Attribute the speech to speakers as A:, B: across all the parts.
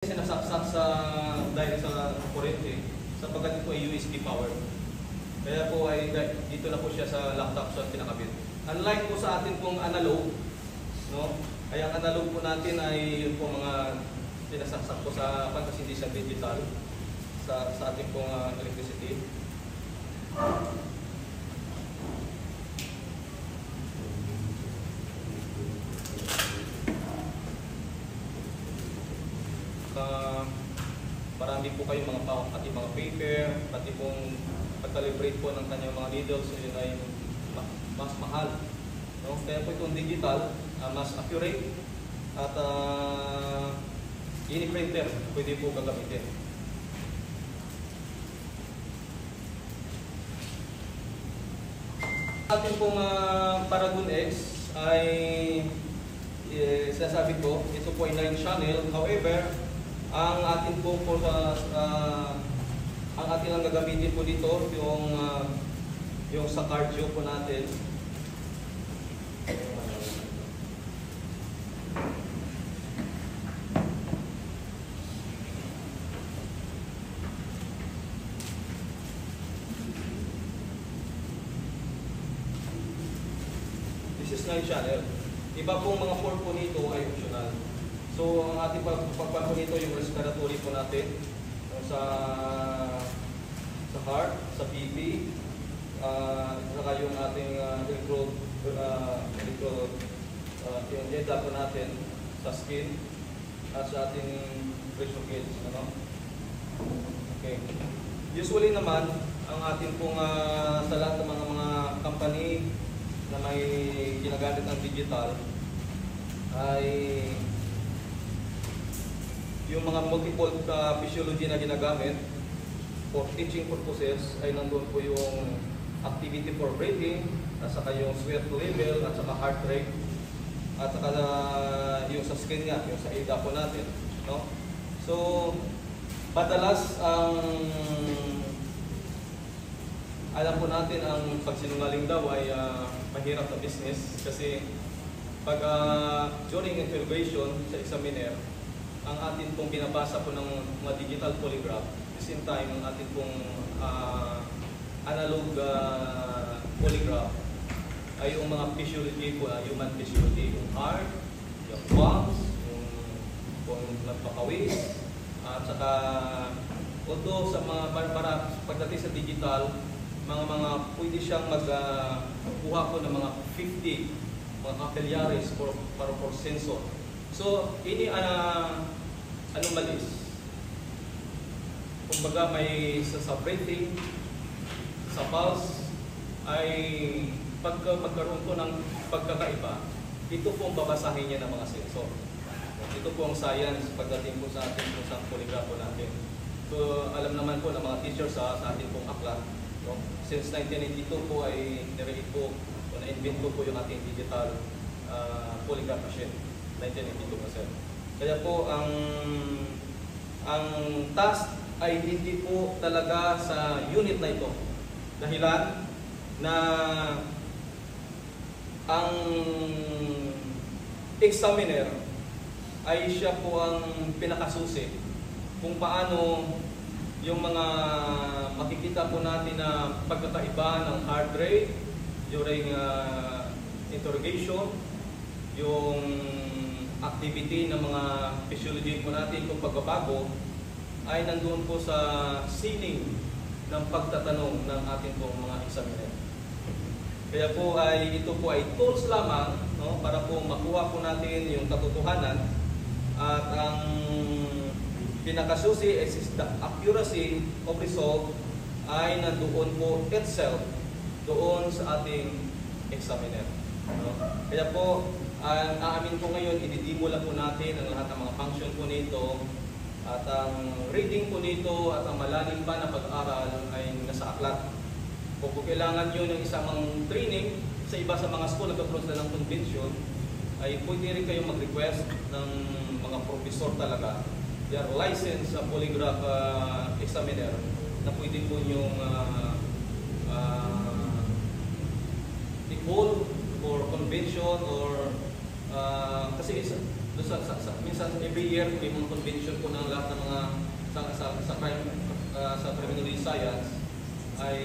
A: Sinasaksak sa dahil sa kurente sapagkat ito ay USB power. Kaya po ay dito na po siya sa laptop sa pinakabit. Unlike po sa atin pong analog, no? Ay ang analog po natin ay yun po mga sinasaksak po sa pagkas hindi siya digital sa ating pong electricity. Marami po kayong mga pati mga paper, pati pong pag-calibrate po ng kanyang mga needles, yun ay mas mahal. No? Kaya po itong digital, mas accurate at ini-printer pwede po gagamitin. Ating pong Paragon X ay sinasabi ko, ito po ay 9 channel. However, ang atin po ang atin lang gagamitin po dito yung sa cardio po natin. This is 9 channel. Iba pong mga 4 po nito ay optional. So, ang ating pagpapag po nito yung respiratory po natin sa heart, sa BP, saka yung ating electrode yung data po natin sa skin at sa ating pressure gauge. Ano? Okay. Usually naman, ang ating pong sa lahat ng mga company na may ginagamit ng digital ay yung mga multiple physiology na ginagamit for teaching purposes ay nandun po yung activity for breathing, at saka yung sweat level, at saka heart rate, at saka yung sa skin nga, yung sa ADA po natin. No? So, madalas ang alam po natin ang pagsinungaling daw ay mahirap na business kasi pag during interrogation sa examiner, ang atin pong binabasa po ng mga digital polygraph, at the same time, ang atin pong analog polygraph ay yung mga physiology po, human physiology, yung heart, yung lungs, yung kung nagpakawis, at saka although sa mga para pagdating sa digital, mga pwede siyang magkuha po ng mga 50 mga capillaries para for sensor. So, ini anomalies. Kumbaga may sa breathing, sa pulse, ay magkaroon po ng pagkakaiba. Ito po ang babasahin niya ng mga sensor. Ito po ang science pagdating po sa ating po sa polygraph po natin. So, alam naman po ng mga teachers sa ating pong aklat. No? Since 1982 po ay nirelate po o na-invent po yung ating digital polygraph machine. 1982%. Kaya po ang task ay hindi po talaga sa unit na ito. Dahilan na ang examiner ay siya po ang pinakasusi kung paano yung mga makikita po natin na pagkakaiba ng heart rate during interrogation, yung activity ng mga physiology po natin kung pagbabago ay nandoon po sa sining ng pagtatanong ng ating po mga examiner. Kaya po ay ito po ay tools lamang, no, para po makuha po natin yung katotohanan, at ang pinakasusi is the accuracy of result ay nandoon po itself doon sa ating examiner. No? Kaya po ang aamin ko ngayon, i-demo lang po natin ang lahat ng mga function po nito, at ang reading po nito at ang malalim pa na pag-aaral ay nasa aklat. Kung kailangan nyo ng isang training sa iba sa mga school, nagkaroon sila ng convention, ay pwede rin kayong mag-request ng mga professor talaga. They are licensed polygraph examiner na pwede po yung i-call or convention or kasi Minsan every year may mga convention po ng lahat ng mga sa criminology science ay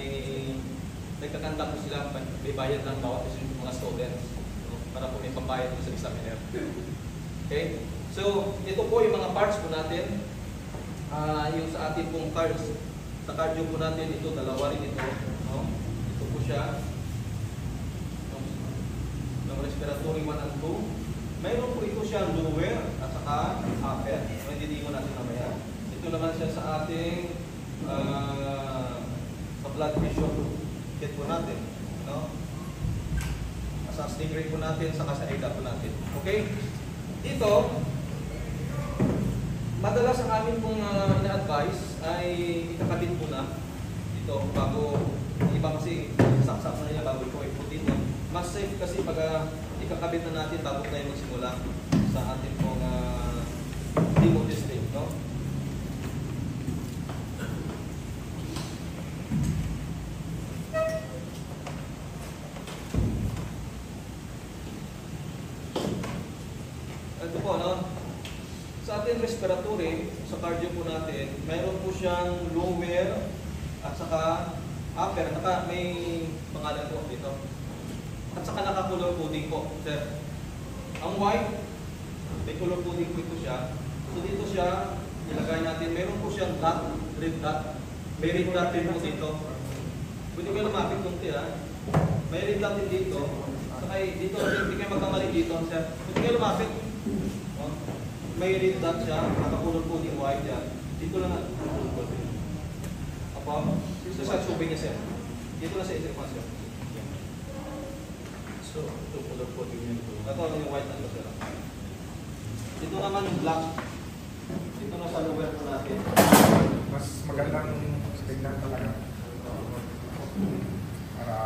A: nagkakanta po sila, may bayad lang bawat isa yung mga students, no? Para po may pambayad po sa examiner. Okay? So, ito po yung mga parts po natin. Yung sa ating pong cards, sa cardio po natin, ito, dalawa rin ito. No? Ito po siya. Ng respiratory 1 and 2. Mayroon po ito siya lower at saka upper. Hindi mo natin mamaya. Ito naman siya sa ating sa blood pressure kit po natin. No? Sa stingray po natin, saka sa AIDA po natin. Okay? Dito, madalas ang amin pong ina-advise ay ikakabit po na dito bago, iba kasi saksak na niya bago ito i-put dito. Mas safe kasi pag ikakabit na natin bago tayo magsimula sa ating pong demo testing, no? Ito po, no? Sa ating respiratory, sa cardio po natin, mayroon po siyang lower at saka upper. May pangalan po dito. At saka naka-color coding po, sir. Ang white, may color coding po ito siya. So dito siya, ilagay natin. Meron po siyang dot, red dot. May red dot din po dito. Pwede kayo lumapit kunti ha. May red dot din dito. Saka dito, hindi kayo magkamali dito, sir. Pwede kayo lumapit. May red dot siya, naka-color coding white yan. Dito lang ang color coding. Apo, dito sa subing niya, sir. Dito lang sa interface, sir. So, ito color coding niya ito. Ito yung white na ito, sir. Dito naman yung black. Dito na sa lower po natin.
B: Mas magandang tignan talaga. Para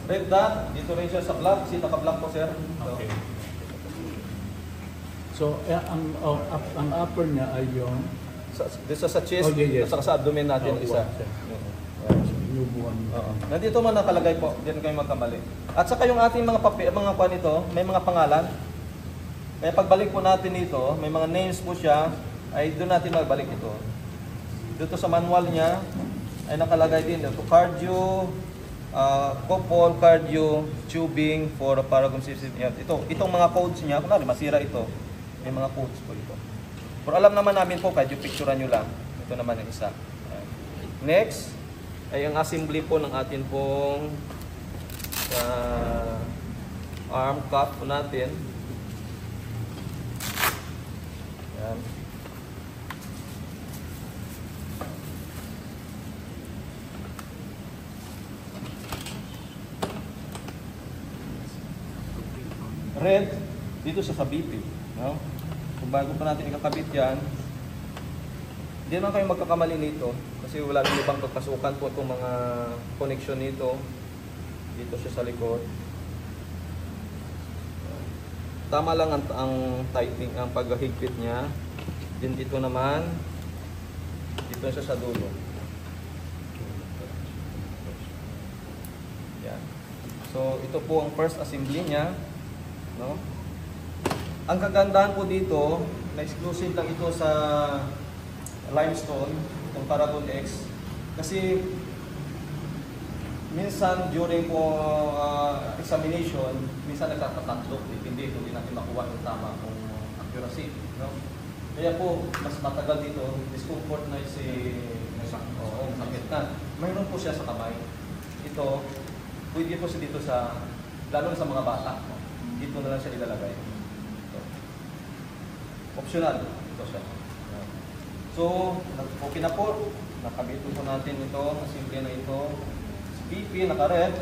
A: red dot, dito rin siya sa black. Kasi naka-black po, sir.
C: Okay. So, ang upper niya ay yung
A: Dito sa chest,
C: yes.
A: at saka sa abdomen natin isa. Nandito man nakalagay po, hindi kayo magkamali. At saka yung ating mga mga kuha nito, may mga pangalan. Kaya pagbalik po natin dito, may mga names po siya, ay doon natin magbalik ito. Dito sa manual niya, ay nakalagay din ito, cardio, couple, cardio, tubing for paragon system. Itong mga codes niya, kung masira ito, may mga codes po ito. Pero alam naman namin po, kahit yung picturean nyo lang. Ito naman yung isa. Next, ay ang assembly po ng atin pong arm cuff po natin. Yan. Red, dito sa BP. No? Kung bago pa natin ikakabit yan, hindi naman kayo magkakamali nito kasi wala rin ibang pagpasukan po itong mga connection nito. Dito siya sa likod. Tama lang ang tightening, ang paghigpit niya. Din dito naman, dito siya sa dulo. Yan. So ito po ang first assembly niya, no? Ang kagandahan po dito, na exclusive lang ito sa limestone, itong Paragon X. Kasi minsan during po examination, minsan nagtatatlog, hindi natin makuha yung tama kung accuracy. No? Kaya po, mas matagal dito, discomfort na sakit na. Mayroon po siya sa kamay. Ito, pwede po siya dito sa, lalo na sa mga bata. No? Dito na lang siya ilalagay. Optional. Ito siya. So, okay na po. Nakabit po natin ito. Simple na ito. BP, naka-red.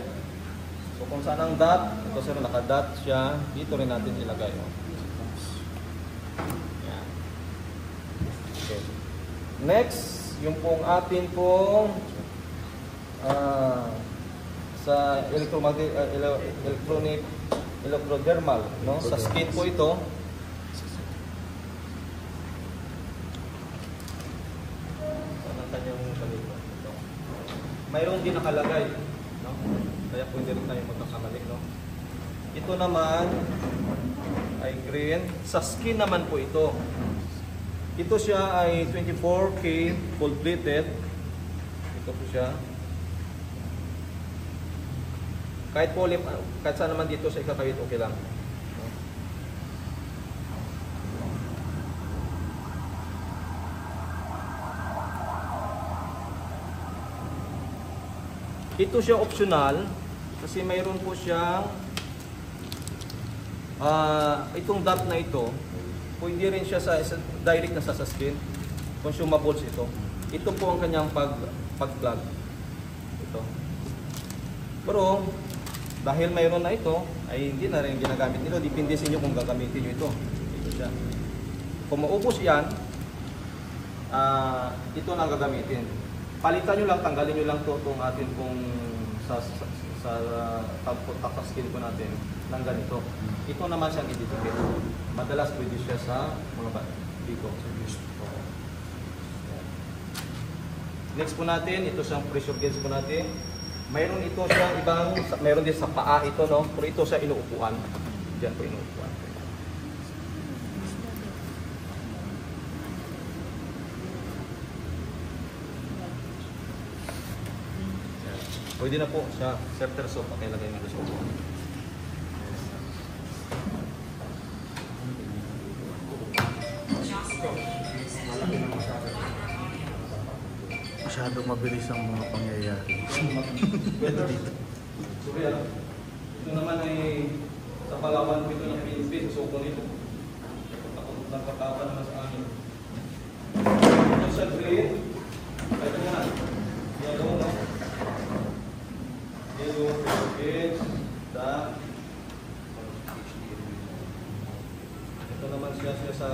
A: So, kung saan ang dot, ito sir, naka-dot siya. Dito rin natin ilagay. Yan. Okay. Next, yung pong atin pong sa electrodermal, no? Sa skin po ito. Mayroon din nakalagay, no? Kaya pwede rin tayo magkakamali, no? Ito naman ay green. Sa skin naman po ito. Ito siya ay 24K gold plated. Ito po siya. Kahit saan naman dito sa ikakawit, okay lang. Ito siya optional kasi mayroon po siyang itong dot na ito, pwede rin siya direct na sa skin. Consumables ito. Ito po ang kanyang pag-plug. Ito. Pero dahil mayroon na ito, ay hindi na rin ginagamit nito. Depende sa inyo kung gagamitin nyo ito. Ito siya. Kung maubos yan, ito na gagamitin. Palitan nyo lang, tanggalin nyo lang itong atin kung sa skin po natin ng ganito. Ito naman siyang ididikit. Madalas pwede siya sa mga dito. Next po natin, ito siyang pressure gauge po natin. Mayroon ito siyang ibang, mayroon din sa paa ito, no? Pero ito siya inuupuan. Diyan po inuupuan. Pwede na po sa scepter soap, pakilagay mo sa upuan.
C: Masyadong mabilis ang mga pangyayari.
A: Ito naman ay sa Palawan dito ng Philippines, so kung ito nagpatawa naman sa amin. Ito sa green, ito na, yellow, no? Yellow, green, ito naman siya sa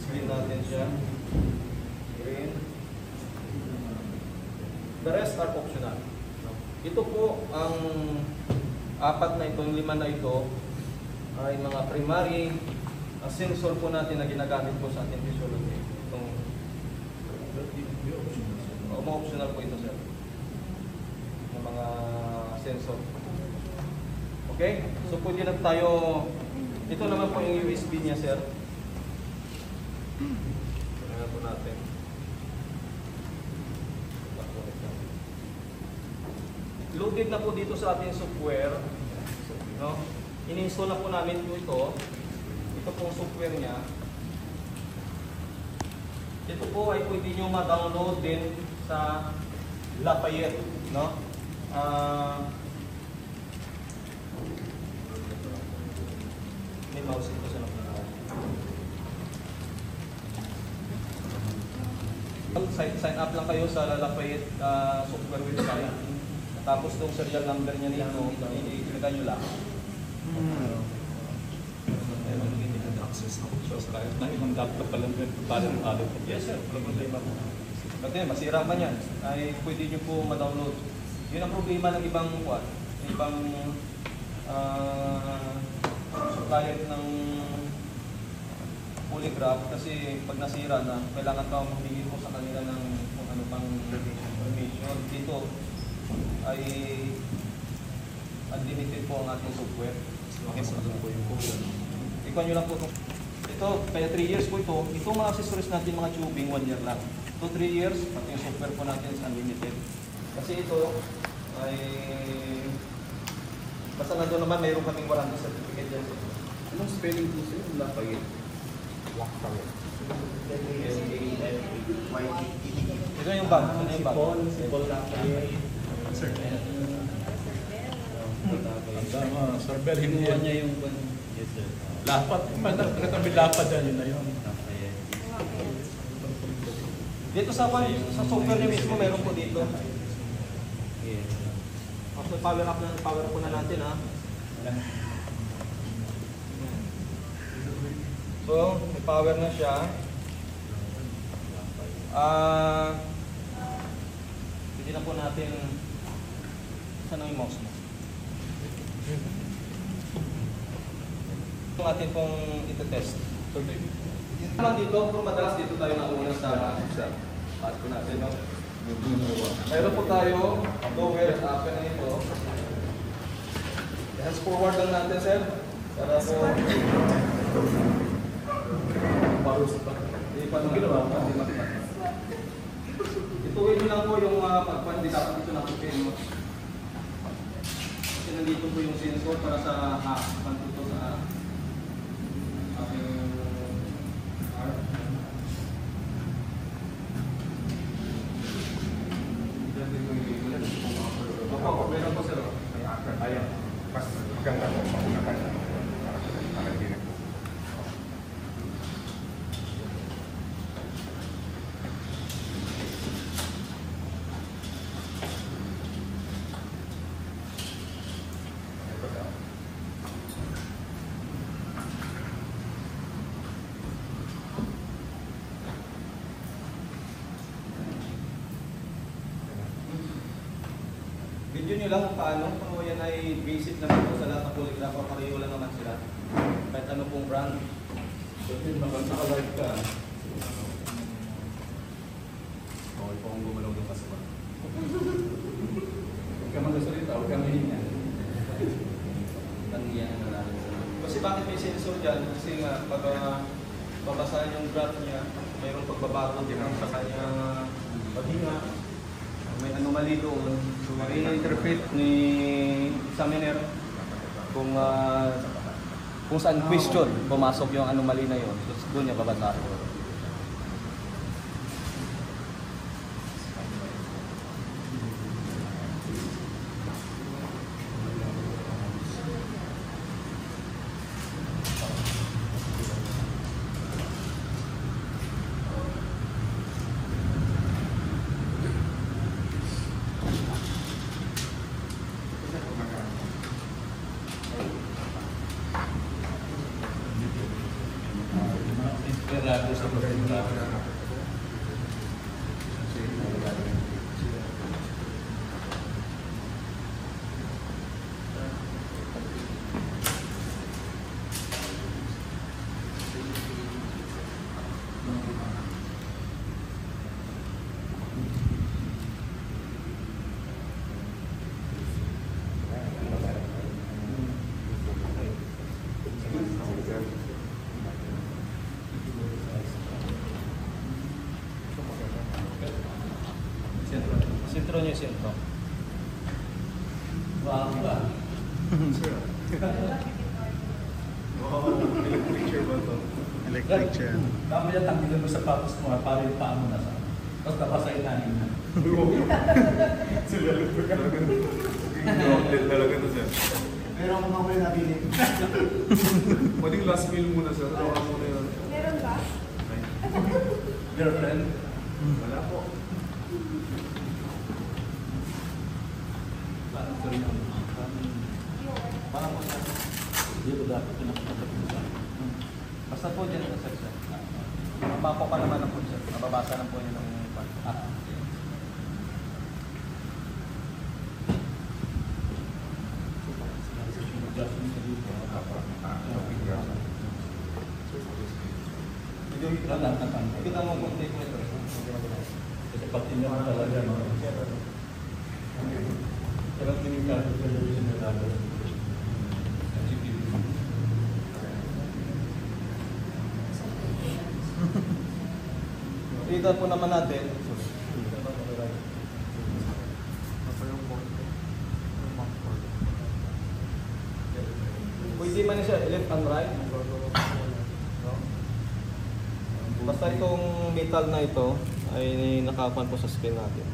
A: screen natin siya. Green. The rest are optional. Ito po ang apat na itong lima na ito ay mga primary sensor po natin na ginagamit po sa ating physiology. Itong mga optional po ito, sir. Yung mga sensor. Okay? So pwede na tayo, ito naman po yung USB niya, sir. Tingnan po natin. Loaded na po dito sa ating software. No? In-install na po namin po ito. Ito pong software niya. Ito po ay pwede nyo ma-download din sa Lafayette. No? May mouse ito sa sign up lang kayo sa Lafayette software website. Tapos itong serial number niya nito, ilagay nyo lang.
C: Access na ibang laptop pa lang parang alam.
A: Yes, sir. Problema po. Kasi masira man yan, ay pwede nyo po ma-download. Yun ang problema ng ibang supplier ng polygraph kasi pag nasira na, kailangan pa humingi po sa kanila ng kung ano pang information. Dito ay unlimited po ang ating software. Ikuha nyo lang po ito. Ito, kaya 3 years po ito. Itong mga accessories natin, mga tubing, 1 year lang. Ito 3 years, pati yung software po natin is unlimited. Kasi ito ay basta nandun naman, mayroon kaming warranty certificate dyan.
C: Anong spelling po sa'yo? Lafayette. Lafayette.
A: Ito yung bag. Ito yung bag.
C: Si Paul Lafayette. Sir, Sir Bel, hindi yan niya yung yes, sir. Lapat, katabi lapad yan, yun na yun.
A: Dito sa software niya mismo, meron po dito. After power up na natin, ha. So, may power na siya. Pwede na po natin. Saan ang yung mouse mo? Itong atin pong ito-test. Naman dito, pero madalas dito tayo nauna sa part ko natin, no? Mayroon po tayo lower at upper na ito. Hands forward lang natin, sir. Para po...
C: Parus pa.
A: Hindi pa nung ginawa. Ituloy nyo lang po yung pagpan. Hindi dapat ito nakupin. No? Kasi nandito po yung sensor para sa pantuto sa aking arm. Opo, meron po sir.
B: Ayan. Mas maganda po magunakan. Para hindi na.
A: Video nyo lang kung paano, kung yan ay basic na ito sa lahat ng polygrapher, pareho lang naman sila. Kahit ano pong brand.
C: Kasi naka-live ka.
A: Okay po kung gumalaw ng kasama.
C: Huwag ka magasalita, huwag ka mahinga.
A: Tangiyan na natin sila. Kasi bakit may sensor dyan? Kasi nga, pag babasahin yung graph niya, mayroong pagbabago din sa kanyang paghinga. May anomaly doon. So, i-interpret ni examiner kung saan question pumasok yung anomaly na yun. So, doon niya babasahin.
C: Inspirado sa pagkakas.
A: Sentro niyo, sentro.
C: Wow, ba?
B: Electric chair ba ito?
D: Electric chair.
C: Tama yan, tanggilan mo sapatos mo para yung paa mo na sa. Tapos napasain namin na.
B: Talaga na sir.
D: Pero ako mamaya nabili.
B: Pwedeng last meal muna sir. Tawa muna yun.
E: Meron ba?
C: Girlfriend?
B: Wala po.
C: Parang ito rin ang parang dito dapat pinakapagpapag.
A: Basta po dyan sa section. Mapako pa naman ang po siya. Mababasa lang po niya ng Kita mo kung hindi ko ito.
C: Kasi pag tingnan mo talaga, no? Parang tinignan ko television na talaga.
A: Kita po naman natin. Pwede man siya left and right. Basta itong metal na ito ay nakakuan po sa screen natin.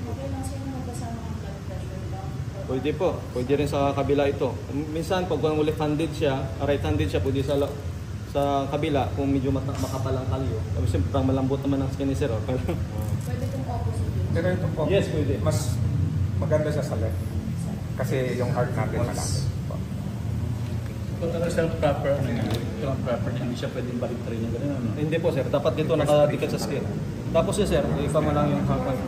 E: Okay lang sa'yo magkasama ang blood pressure down.
A: Pwede po. Pwede rin sa kabila ito. Minsan pag left-handed siya, right-handed siya, pwede sa kabila kung medyo makapal ang kalyo. Kasi parang malambot naman ang skin ni sir.
E: Pwede itong opposite yun.
B: Pero ito po.
A: Yes, pwede.
B: Mas maganda siya sa left. Kasi yung heart natin malapit.
C: Ito talaga siya proper, ito ang proper niya. Hindi siya pwedeng balik rin yung ganun, ano?
A: Hindi po sir, dapat dito nakadikit sa skin. Tapos yun sir, ipa mo lang yung hakan.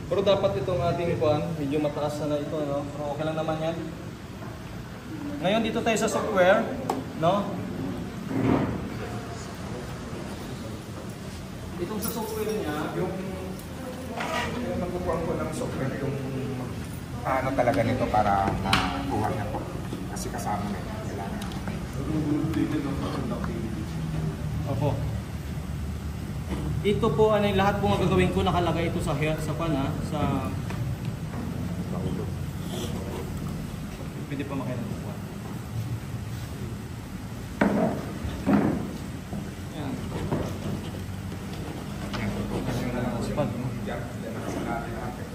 A: Pero dapat itong ating kuan, medyo mataas na ito, no? Pero okay lang naman yan. Ngayon dito tayo sa software, no? Itong sa software niya,
B: Yung nakukuhaan ko ng software, yung ano talaga nito para makuha niya po. Kasi kasama na yun. Kailangan.
A: Opo. Ito po ano yung lahat po nga gagawin ko nakalagay ito sa sa pwede pa makailan po. Yan.
B: Kasi yun na lang
A: Spot, no?
B: Yan nakasalati natin.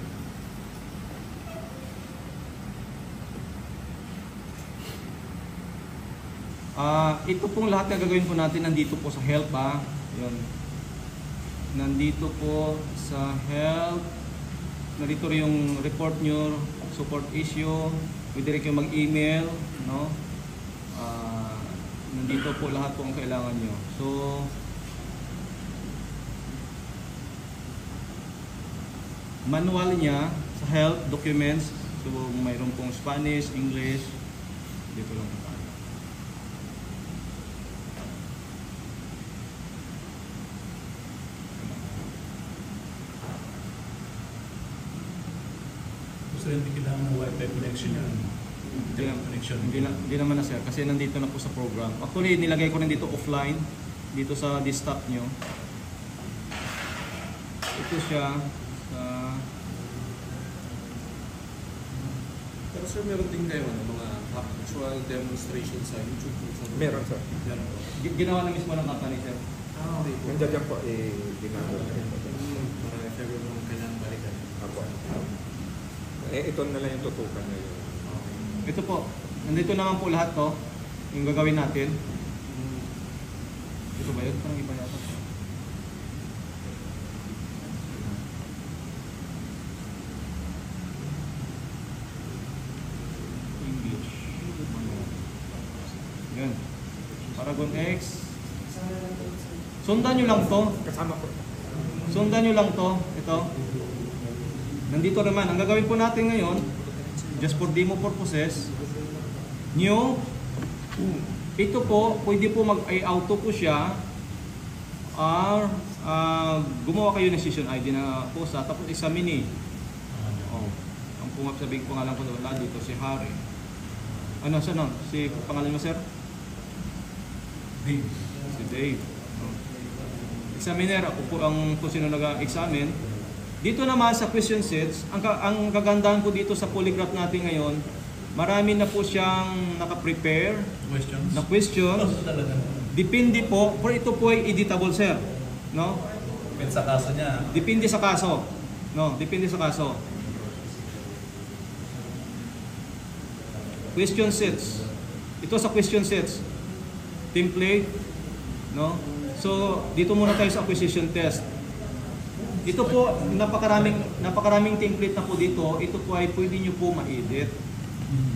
A: Ito pong lahat na gagawin po natin nandito po sa help Yun. Nandito po sa help. Nandito rin yung report nyo, support issue. Pwede rin kayo mag-email, no? Nandito po lahat po ang kailangan nyo. So, manual niya sa help, documents. So, mayroon pong Spanish, English. Dito lang po tayo.
C: Gusto rin hindi kailangan ng Wi-Fi connection yan. Internet connection.
A: Hindi naman na sir, kasi nandito na po sa program. Actually, nilagay ko rin dito offline, dito sa desktop nyo. Ito siya sa...
F: Pero sir, meron din kayo mga actual demonstration sa YouTube?
B: Meron, sir.
F: Meron po.
A: Ginawa na mismo ng company sir.
F: Okay po.
B: Nandiyan dyan po, ginagawa na rin po.
F: Para if ever mo kailangan balikan.
B: Apo. Ito na lang yung tutukan na yun.
A: Ito po, nandito naman po lahat to, yung gagawin natin. Ito ba yun? Parang iba yata. English. Yan. Paragon X. Sundan nyo lang to.
B: Kasama po.
A: Sundan nyo lang to. Ito. Nandito naman. Ang gagawin po natin ngayon, just for demo purposes, new. Ito po, pwede po mag-auto po siya. Gumawa kayo ng session ID na post tapos examine. Oh. Ang sabihin ko pangalan ko wala dito, si Harry. Ano, saan? Si pangalan mo, sir?
C: Dave.
A: Si Dave. Oh. Examiner, ako po ang kung sino nag-examine. Dito naman sa question sets, ang kagandahan po dito sa polygraph natin ngayon, marami na po siyang naka-prepare
C: Questions?
A: na questions.
C: Talaga.
A: Depende po, pero ito po ay editable sir. No?
C: Depende sa kaso niya.
A: Depende sa kaso. No, depende sa kaso. Question sets. Ito sa question sets. Template, no? So, dito muna tayo sa acquisition test. Ito po, napakaraming template na po dito. Ito po ay pwede nyo po ma-edit.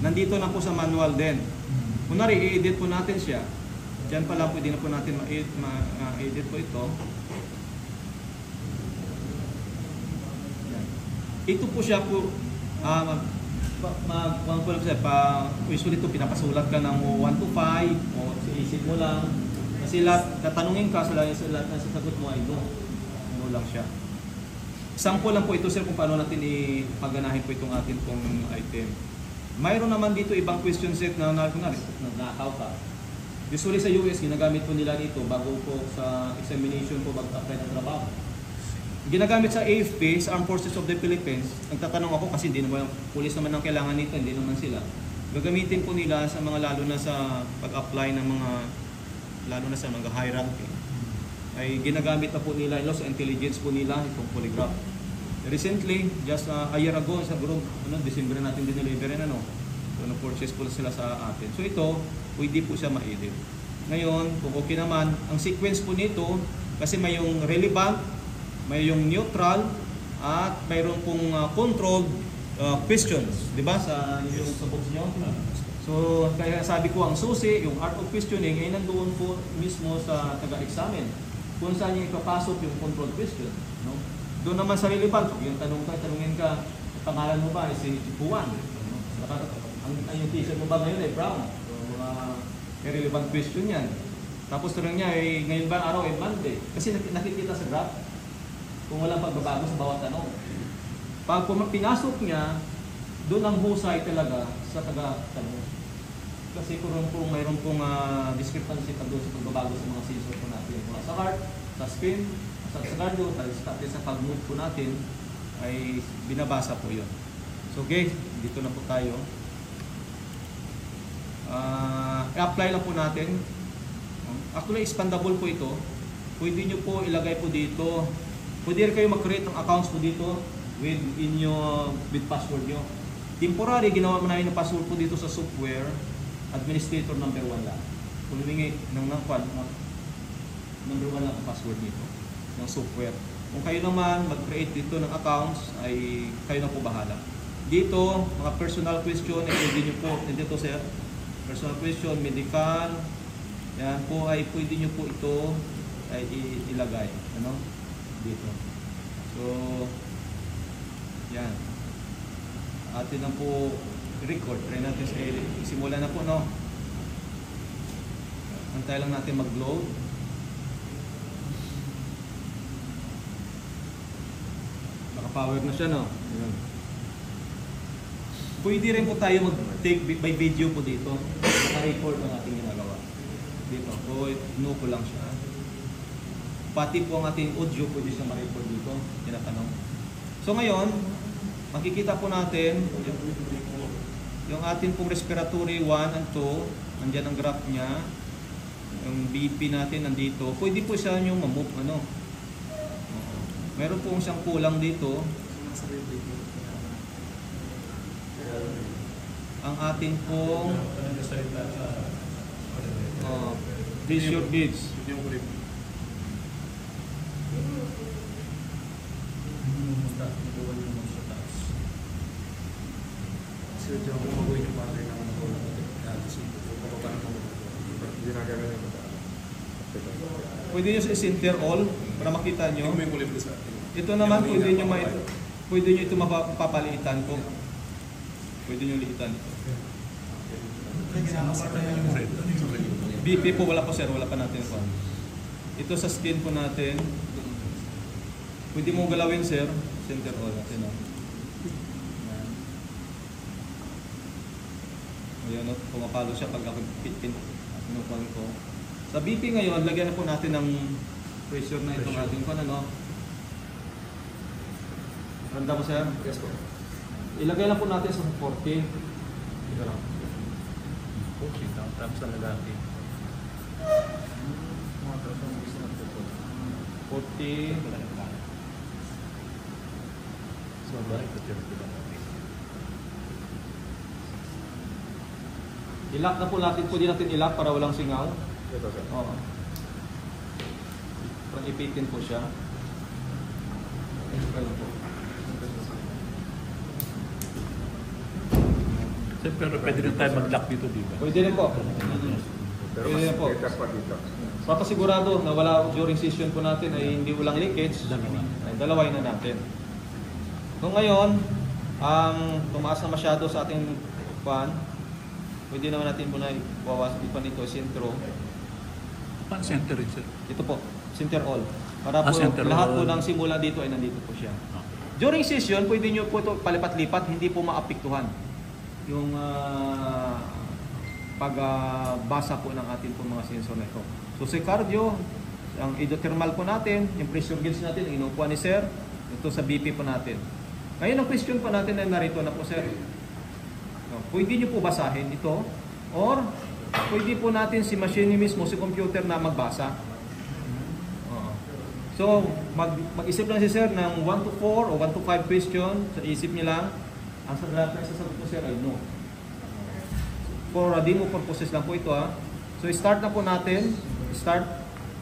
A: Nandito na po sa manual din. Kunwari, i-edit po natin siya. Diyan pala pwede na po natin ma-edit po ito. Ito po siya po, usually ito pinapasulat ka ng 1 to 5 o isip mo lang. Kasi tatanungin ka sa lahat na sasagot mo ay no. No lang siya. Sample lang po ito sir kung paano natin ipaganahin po itong atin pong item. Mayroon naman dito ibang question set na nakaw ka. Usually sa US, ginagamit po nila dito bago po sa examination po mag-apply ng trabaho. Ginagamit sa AFP, sa Armed Forces of the Philippines, nagtatanong ako kasi hindi naman, pulis naman ang kailangan nito, hindi naman sila. Gagamitin po nila sa mga lalo na sa pag-apply ng mga, lalo na sa mga high ranking. Ay ginagamit na po nila, sa intelligence po nila, itong polygraph. Recently, just a year ago, sa group, December natin dineliver yan, So, na-purchase po sila sa atin. So, ito, pwede po siya ma-edit. Ngayon, kung okay naman, ang sequence po nito, kasi may yung relevant, may yung neutral, at mayroon pong controlled questions. Diba? Sa box nyo. So, kaya sabi ko, ang susi, yung art of questioning, ay nandoon po mismo sa taga-examine. Kung saan niya ipapasok yung controlled question. No? Doon naman sa relevant, yung tanungin ka, pangalan mo ba ay si Juan? Ang yung t-shirt mo ba ngayon ay brown? So, relevant question yan.
G: Tapos tanong niya, ngayon ba araw ay Monday? Kasi nakikita sa graph kung walang pagbabago sa bawat tanong. Pag pinasok niya, doon ang husay talaga sa taga-tanong. Kasi kung mayroon pong discrepancy pag doon sa pagbabago sa mga sensor po natin. Mula sa heart, sa spin, sa cardio, sa pag-move po natin, ay binabasa po yun. So okay, dito na po tayo. I-apply lang po natin. Actually, expandable po ito. Pwede nyo po ilagay po dito. Pwede rin kayo mag-create ng accounts po dito with password nyo. Temporary, ginawa mo na yung password po dito sa software. Administrator number 1 lang. Kung humingi ng number 1 lang ang password nito ng software. Kung kayo naman mag-create dito ng accounts, ay kayo na po bahala. Dito, mga personal question, ay pwede nyo po, dito sir, personal question, medical, yan po ay pwede nyo po ito ay ilagay. Ano? Dito. So, yan. Atin lang po record. Try natin sa simula na po, no? Antay lang natin mag-load. Naka-power na siya, no? Yan. Pwede rin po tayo mag-take by video po dito. Naka-record ang ating ginagawa. Dito po, no po lang siya. Pati po ang ating audio, pwede siya ma-record dito. Tinatanong. So ngayon, makikita po natin yung ating pong respiratory 1 and 2. Nandiyan ang graph niya. Yung BP natin nandito. Pwede po siya yung mamove. Ano? Meron po siyang kulang dito. Ang ating pong pressure gauge. Pwede nyo sa center all para makita nyo. Ito naman pwede nyo ito mapapalitan po. Pwede nyo liitan ito. BP po wala po sir, wala pa natin po. Ito sa skin po natin. Pwede mo galawin sir, center all natin. Ayan, pumapalo siya pag ako pinupuan ko. Sa BP ngayon, lagyan na po natin ng pressure na itong ating pan, ano? Randa mo sir?
F: Yes po.
G: Ilagay na po natin sa 40. Ito lang.
C: 40, tapos na lagati.
G: 40.
C: So, balik ko natin.
G: I-lock na po natin. Pwede natin i-lock para walang singaw.
B: Ito, sir.
G: Oo. Parang ipitin po siya. Ito lang po.
C: Sir, pero pwede rin tayo mag-lock dito, di ba?
G: Pwede rin po.
B: Pero
G: Pwede
B: mas
G: na po.
B: better pa dito.
G: Papasigurado na wala during session po natin ay hindi walang leakage. Ay dalaway na natin. So ngayon, tumaas na masyado sa ating pan. Pwede naman natin muna ibawas pa nito sentro.
C: Pan center rin, sir.
G: Ito po, center all. Para po
C: Center
G: lahat po
C: all.
G: ng simula dito ay nandito po siya. During session, pwede nyo po ito palipat-lipat, hindi po maapektuhan yung pagbasa po ng ating po mga sensor na ito. So sa cardio, ang endothermal po natin, yung pressure gauge natin, ang inupuan ni sir, ito sa BP po natin. Ngayon ang question po natin ay narito na po sir. No, pwede nyo po basahin ito or pwede po natin si machine mismo, si computer na magbasa. So, mag-isip lang si sir ng 1 to 4 o 1 to 5 question. Sa isip niya lang, ang sasagot po sir ay no. For demo purposes lang po ito ha. So, start na po natin. Start.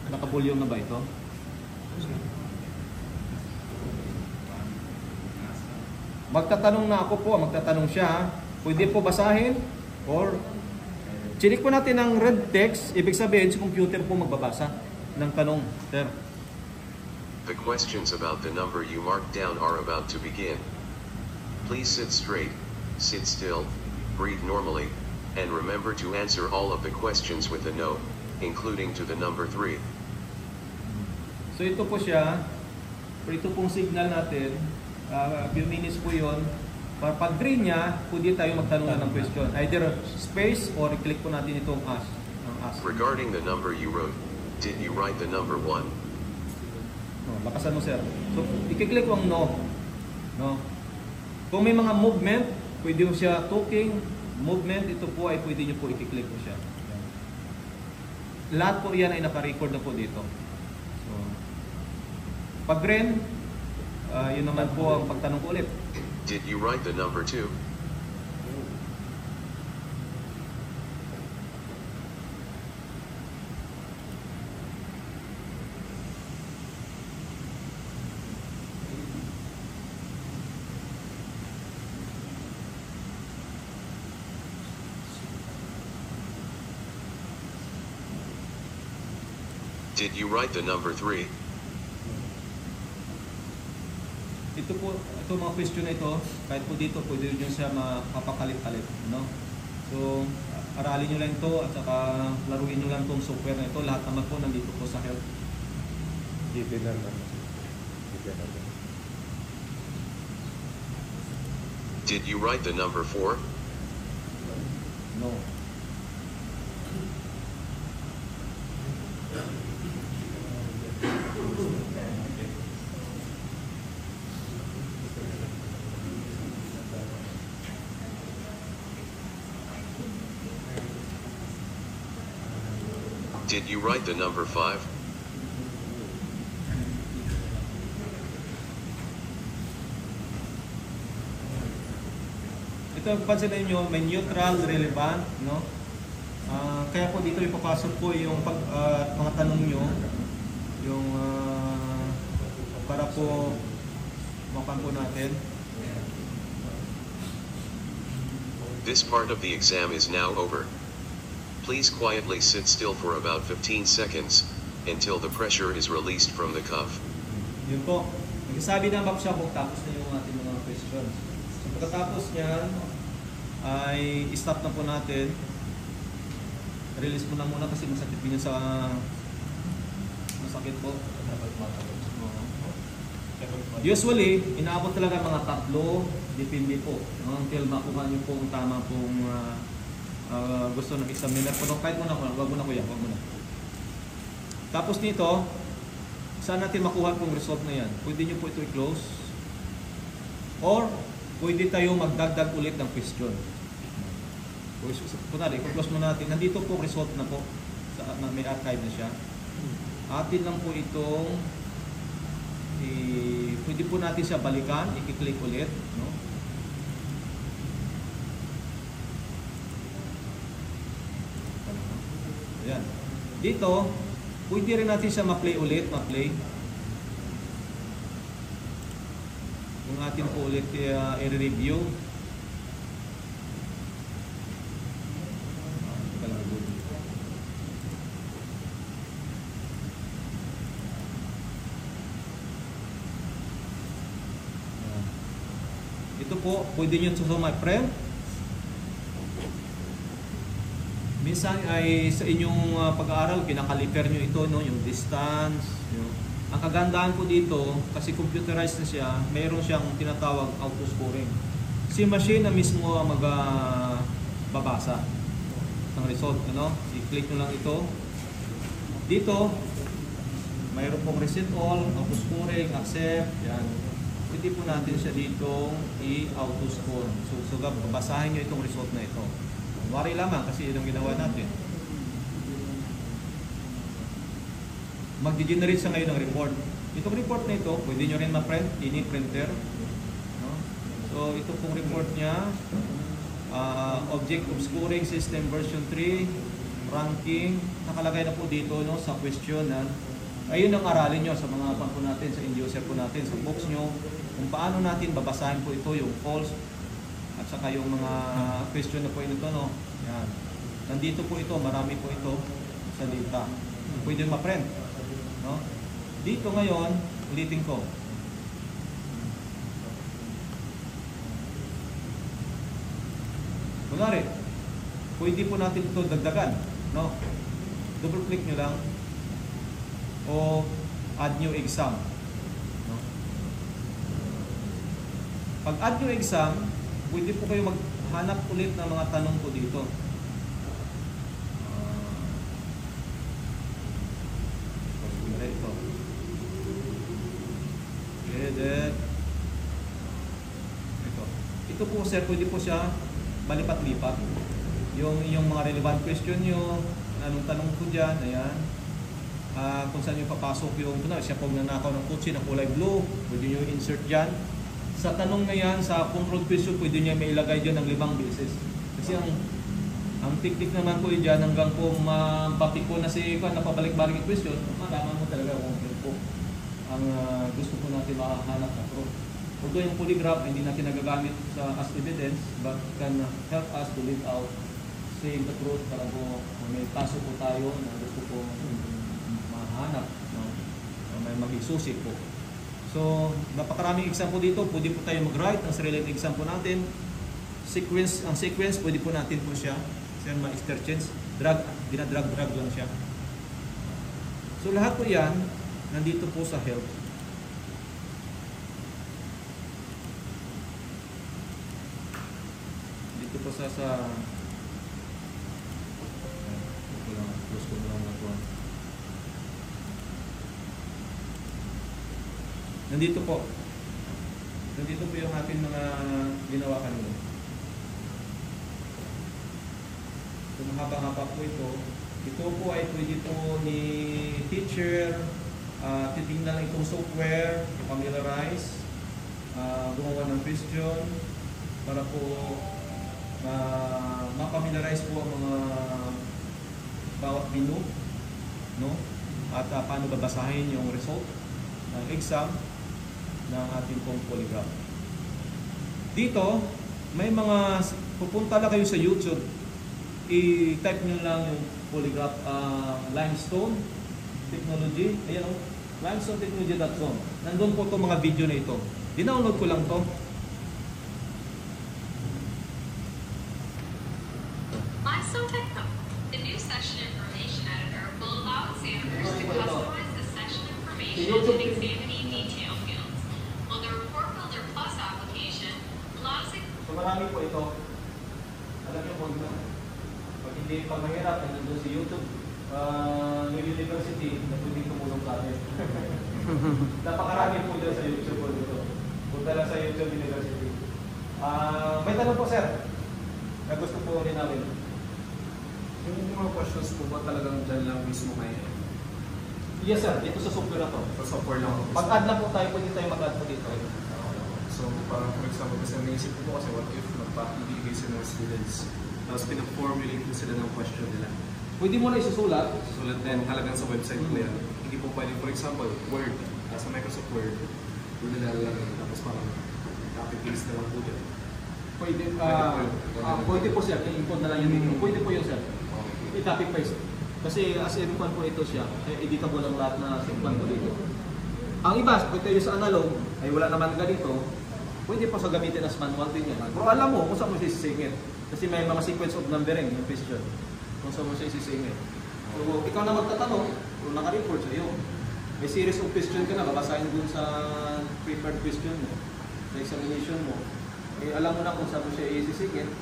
G: Nakabulyong na ba ito? Magtatanong na ako po, magtatanong siya. Pwede po basahin or chinik po natin ang red text. Ibig sabihin, si computer po magbabasa ng tanong. Sir.
H: The questions about the number you marked down are about to begin. Please sit straight, sit still, breathe normally, and remember to answer all of the questions with a no, including to the number 3.
G: So ito po siya. Ito pong signal natin. Few minutes po yun. Pag green niya, pwede tayo magtanong ng question. Either space or i-click po natin itong ask.
H: Regarding the number you wrote, did you write the number 1?
G: Lakasan mo, sir. So, i-click mo ang no. No. Kung may mga movement, pwede mo siya talking, movement, ito po ay pwede nyo po i-click mo siya. Lahat po yan ay naka-record na po dito. So, pag green, yun naman po ang pagtanong ko ulit.
H: Did you write the number 2? Did you write the number 3?
G: Ito po, ito mga question na ito, kahit po dito, pwede nyo siya mapapakalit-kalit. No? So, aralin nyo lang ito at saka laruin nyo lang itong software na ito. Lahat naman po nandito po sa help.
H: Did you write the number 4?
G: No.
H: Did you write the number 5?
G: Ito, pansin ninyo, may neutral, relevant, no? Kaya po dito ipapasok po yung mga tanong nyo, yung para po mapan po natin.
H: This part of the exam is now over. Please quietly sit still for about 15 seconds, until the pressure is released from the cuff.
G: Yun po. Nagsasabi na ba siya kung tapos na yung ating mga questions. So pagkatapos niyan, ay stop na po natin. Release mo na muna kasi masakit din sa masakit po. Usually, inaabot talaga mga 3, depende po. Until makuha niyo po ang tama pong gusto ng examiner. Pero kahit muna, wag mo na kuya, wag mo na. Tapos dito, saan natin makuha pong result na yan? Pwede nyo po ito i-close. Or, pwede tayo magdagdag ulit ng question. Kunwari, i-close mo natin. Nandito po result na po. May archive na siya. Atin lang po itong pwede po natin siya balikan. I-click ulit. No? Ayan. Dito, pwede rin natin siya ma-play ulit, ma-play. Kung atin po ulit i-review. Ito po, pwede nyo ito my friend. Minsan ay sa inyong pag-aaral, kinakaliper nyo ito, no? Yung distance. Yung... Ang kagandahan po dito, kasi computerized na siya, mayroon siyang tinatawag auto-scoring. Si machine na mismo ang magbabasa ng result. Ano? I-click nyo lang ito. Dito, mayroon pong reset all, auto-scoring, accept. Yan. Pwede po natin siya dito i-auto-score. So babasahin nyo itong result na ito. Wari lamang kasi yun ang ginawa natin. Mag-generate siya ngayon ng report. Itong report na ito, pwede nyo rin ma-print, ini-printer. No? So ito pong report niya, Object of Scoring System version 3, ranking, nakalagay na po dito, no, sa question. Ayun ang aralin nyo sa mga pan po natin, sa end user po natin, sa box nyo, kung paano natin babasahin po ito, yung false, at saka yung mga question na po ito, no? Yan. Nandito po ito, marami po ito sa data. Pwede ma-print. No? Dito ngayon, ulitin ko. Kunwari, pwede po natin ito dagdagan. No? double click nyo lang o add new exam. No? Pag add new exam, pwede po kayo maghanap ulit ng mga tanong po dito. Ito. Okay, then ito po sir, pwede po siya malipat-lipat. Yung mga relevant question nyo, anong tanong po dyan, ayan. Kung saan nyo papasok yung, siya po nanakaw ng kotse na kulay blue, pwede nyo insert dyan. Sa tanong na yan, sa control question, pwede nyo may ilagay dyan ng 5 beses. Kasi ang technique naman po dyan, hanggang po mapapiko na si napabalik-balik yung question, malaman mo talaga kung yun po ang gusto po natin makahanap na truth. Although yung polygraph hindi natin nagagamit as evidence, but can help us to live out saying the truth para po may kaso po tayo na gusto po mahanap, no? May mag-isusi po. So, napakaraming exam po dito. Pwede po tayo mag-write ang sariling exam po natin. Ang sequence, pwede po natin po siya. Kasi ma-interchange. Dinadrag-drag lang siya. So, lahat po yan, nandito po sa help. Dito po sa close ko lang ito. Nandito po yung ating mga ginawa kanina. So, mahaba-haba po ito. Ito po ay pwede po ni teacher, titingnan itong software, familiarize, gumawa ng question para po ma-familiarize po ang mga bawat menu, no? At paano babasahin yung result ng exam ng ating pong polygraph. Dito, may mga pupunta lang kayo sa YouTube, i-type nyo lang yung polygraph limestone technology. Ayan o, limestonetechnology.com. Nandun po itong mga video na ito. Dinownload ko lang to.
I: Limestone Techno, the new session information editor, will allow examiners to customize the session information and examinee detail fields, while the Report Builder Plus application allows it.
G: So marami po ito. Alam niyo po, pag hindi pa mahirap, nandun si YouTube, New University, na pwedeng tumulong sa atin. Napakarami po dyan sa YouTube po dito. Punta lang sa YouTube University. May tanong po sir, na gusto po rin namin.
F: Yung mga questions po ba talagang dyan lang mismo kayo?
G: Yes sir, dito sa software na to.
F: Sa software lang?
G: Pag-add lang po tayo, pwede tayo mag-add po dito.
F: So, parang for example, kasi naisip ko po kasi what if magpapibigay sila ng students, tapos pinaformulate po sila ng question nila.
G: Pwede mo na isusulat.
F: Sulat din talagang sa website po yan. Hindi po pwede, for example, Word, sa Microsoft Word, doon nilalagay, tapos parang copy-paste na lang po dyan.
G: Pwede, pwede po sir, i-import na lang yung video. Pwede po yun sir. I-copy paste. Kasi as M1 po ito siya, editable ang lahat na M1 po dito. Ang iba, pag kayo sa analog, ay wala naman ganito, pwede po sa gamitin as manual din yan. Pero alam mo kung saan mo sisingit. Kasi may mga sequence of numbering yung question. Kung saan mo sisingit. So, ikaw na magtatanong, kung naka-report sa iyo. May series of question ka na, babasahin dun sa prepared question mo, sa examination mo. Eh, alam mo na kung saan mo siya isisingit,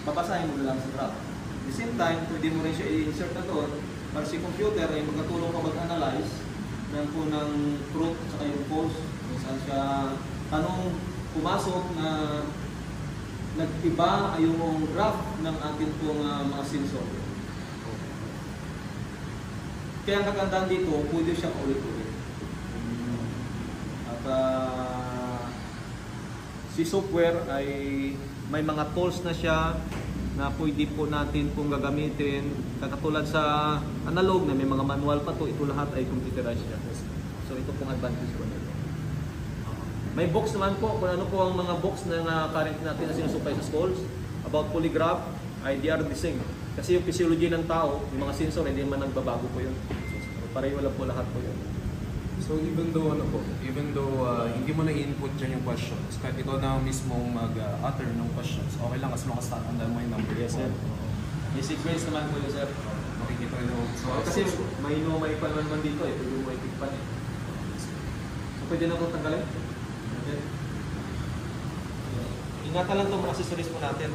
G: babasahin mo na lang sa graph. At the same time, pwede mo rin siya i-insert na doon para si computer ay magkatulong ka mag-analyze ng po ng truth at yung false. Kung saan siya tanong pumasok na nag-iba ay yung graph ng ating pong mga sensor. Kaya ang kagandaan dito, pwede siya ulit-ulit. At si software ay may mga tools na siya na pwede po natin pong gagamitin. Katulad sa analog na may mga manual pa to, ito lahat ay computerized siya. So ito pong advantage po nito. May box naman po, kung ano po ang mga box na current natin na sinusupay sa schools about polygraph, ay they are the same. Kasi yung physiology ng tao, yung mga sensor, hindi man nagbabago po yun. So, pareho lang po lahat po yun.
F: So even though hindi mo na i-input dyan yung questions, kahit ikaw na mismo mag-utter ng questions, okay lang as long as tatandaan mo yung number.
G: Yes sir. May sequence naman po yun sir.
F: makikita rin ako sa
G: Kasi
F: source ko.
G: may pa naman dito eh. Pwede mo itigpan eh. So pwede na po tanggalin? Okay. Ingatan lang itong mga accessories po natin.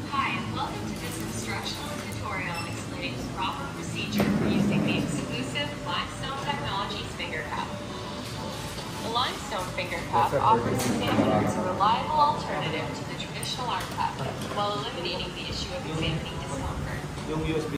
I: Hi, and welcome to this instructional tutorial explaining the proper procedure for using the exclusive Limestone Technologies finger cap. The Limestone finger cap offers examiners a reliable alternative to the traditional arm cap while eliminating the issue of examining discomfort.
G: Yung USB